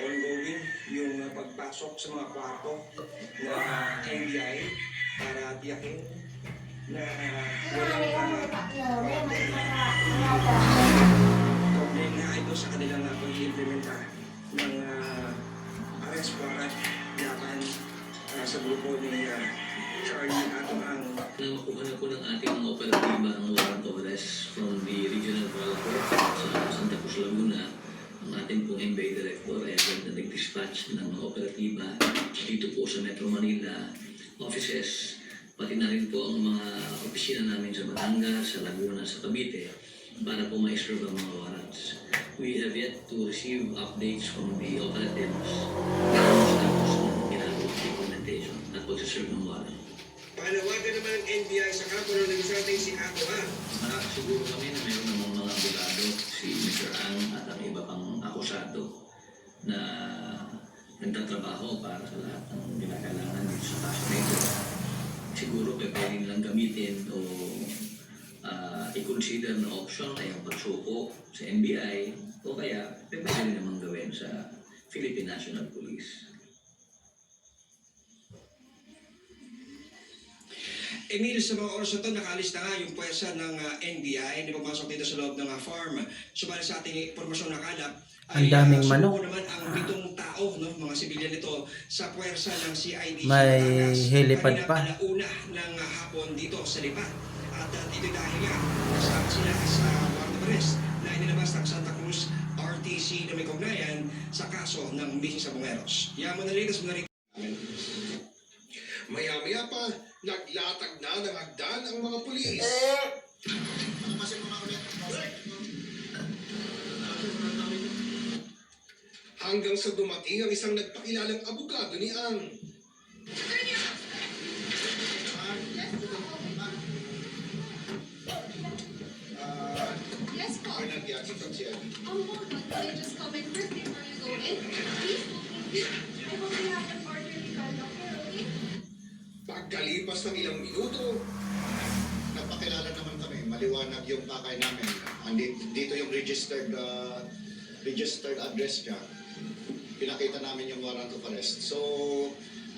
ongoing yung pagpasok sa mga kwarto na NBI para tiyakin na walang problem na ito sa kanilang pag-implementa ng arrest warrant laban sa grupo ni Charlie Atomang. Nakuha na po ng ating mga operatiba ang warrant of arrest from the Regional Trial Court sa Santa Cruz, Laguna. Ang ating pong NBI Director ay agad na nag-dispatch ng mga operatiba dito po sa Metro Manila offices, pati na rin po ang mga opisina namin sa Batangas, sa Laguna, sa Cavite para po ma-serve ang mga warrants. We have yet to receive updates from the operatives tapos ng ginagawang implementation at pag-serve ng warrant. Panawagan naman ng NBI sa kapo ng negosyante si Ato ha. Siguro kami na mayroon namang mga abogado, si Mr. Ang at ang iba pang akusado na nagtatrabaho para sa lahat ng ginakailangan dito sa kaso na ito. Siguro pwede nilang gamitin o i-consider na option ay ang pagsuko sa NBI o kaya pwede rin naman gawin sa Philippine National Police. Emil, sa mga oras na ito, nakaalis na nga yung puwersa ng NBI, hindi pumasok dito sa loob ng farm. Subalit sa ating impormasyon nakalap, ang daming manok. naman ang 7 tao, no, mga sibilyan nito, sa puwersa ng CID. May helipad pa. Una ng hapon dito sa Lipa. At dito dahil nga, kasama sila sa warrant of arrest na inilabas ng Santa Cruz RTC na may kaugnayan sa kaso ng missing sa Bungeros. Yaman na rin, Maya-maya pa, naglatag na ng hagdan ang mga pulis. Hanggang sa dumating ang isang nagpakilalang abogado ni Ang. Yes, po. Nagyaki from CID. Hold on. Can I just comment first before you go in? Please, I hope you have an orderly conduct here, okay? Pagkalipas ng ilang minuto, Nagpakilala naman kami, maliwanag yung pakay namin. Dito yung registered address niya. Pinakita namin yung warrant of arrest. So,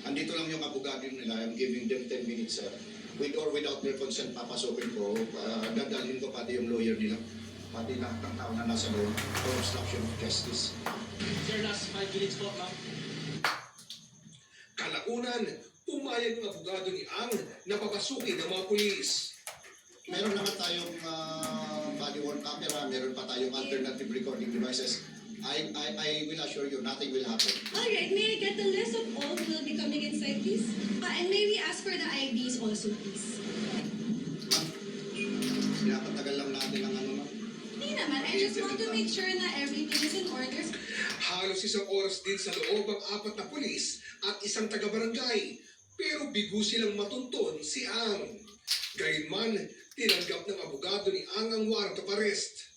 andito lang yung abogado nila. I'm giving them 10 minutes. With or without their consent, papasukin ko. Dadalhin ko pati yung lawyer nila. Pati lahat ng tao na nasa loob for obstruction of justice. Sir, last 5 minutes po, ma'am. kalaunan, pumayag ng abogado ni Ang na papasukin ng mga pulis. Meron naman tayong body-worn camera, meron pa tayong alternative recording devices. I will assure you, nothing will happen. Alright, may I get the list of all who will be coming inside, please? And may we ask for the IDs also, please? Pinapatagal lang natin ang ano na. Hindi naman, I just want to make sure na everything is in order. Halos isang oras din sa loob ang 4 na pulis at isang taga-barangay. Pero bigo silang matuntun si Ang. Gayunman, tinanggap ng abogado ni Ang ang warrant of arrest.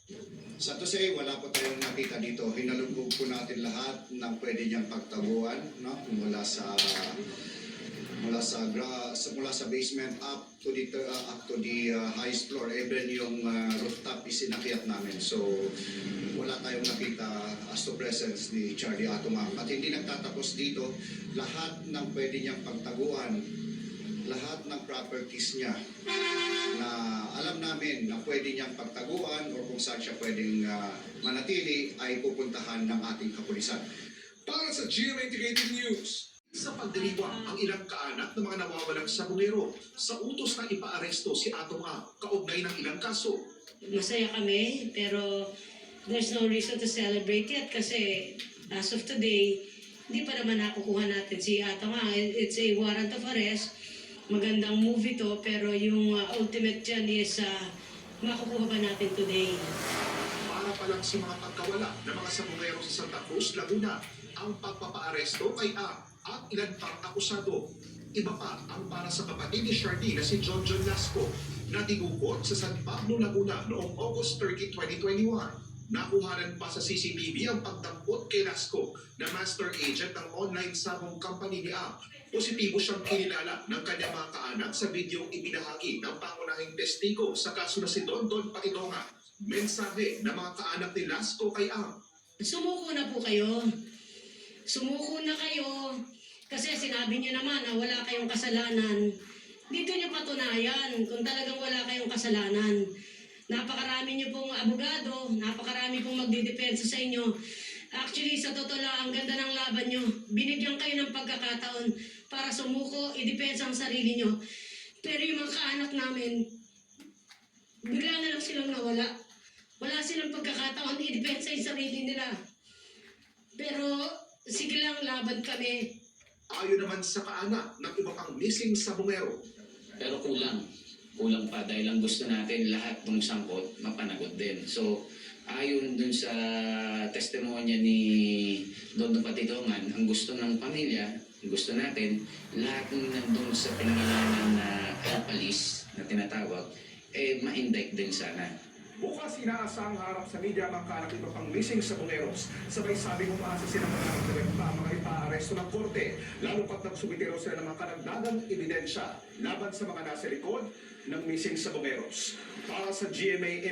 Sa to say, wala po tayong nakita dito. Hinalugog po natin lahat ng pwede niyang pagtaguan, no? Mula sa basement up to the highest floor, even yung rooftop isinakyat namin. So wala tayong nakita as to presence ni Charlie Atomang. At hindi nagtatapos dito, lahat ng pwede niyang pagtaguan, lahat ng properties niya na alam namin na pwede niyang pagtaguan o kung saan siya pwedeng manatili ay pupuntahan ng ating kapulisan. Para sa GMA Integrated News, sa pagdiriwang ang ilang kaanak ng mga nawawalang sabungero sa utos na ipaaresto si Atong A, kaugnay ng ilang kaso. Masaya kami, pero there's no reason to celebrate yet kasi as of today, hindi pa naman nakukuha natin si Atong A. It's a warrant of arrest. Magandang movie to, pero yung ultimate dyan is makukuha ba natin today. Para pa lang sa mga pagkawala ng mga sabungero sa Santa Cruz, Laguna, ang pagpapaaresto kay A at ilan pang akusado. Iba pa ang para sa kapatid ni Shardy na si John Lasco na digukot sa San Pablo, Laguna noong August 30, 2021. Nakuhanan pa sa CCTV ang pagdampot kay Lasco na master agent ng online sabong company ni A. Positibo siyang kinilala ng kanyang mga kaanak sa videong ibinahagi ng pangunahing testigo sa kaso na si Don sumuko na kayo kasi sinabi niyo naman na wala kayong kasalanan. Dito niyo patunayan kung talagang wala kayong kasalanan. Napakarami niyo pong abogado, napakarami pong magdidepensa sa inyo. Actually, sa totoo lang, ang ganda ng laban niyo. Binigyan kayo ng pagkakataon para sumuko, idepensa ang sarili niyo. Pero yung mga kaanak namin, bigla na lang silang nawala. Wala silang pagkakataon i-depensa yung sarili nila. Pero sige lang, laban kami. Ayon naman sa kaanak ng iba pang missing sabongero, Pero kulang pa dahil ang gusto natin lahat ng sangkot mapanagot din. So, ayon dun sa testimonya ni Don Patitongan, ang gusto ng pamilya, ang gusto natin, lahat ng nandun sa pinangalanan na palis na tinatawag, ma-indict din sana. bukas inaasang harap sa media ang kaanak iba pang missing sabongeros. Sabay sabing umaasa silang mga direkta mga ipaaresto ng korte, lalo pat nagsumiti raw sila ng mga karagdagang ebidensya laban sa mga nasa likod ng missing sabongeros. Para sa GMA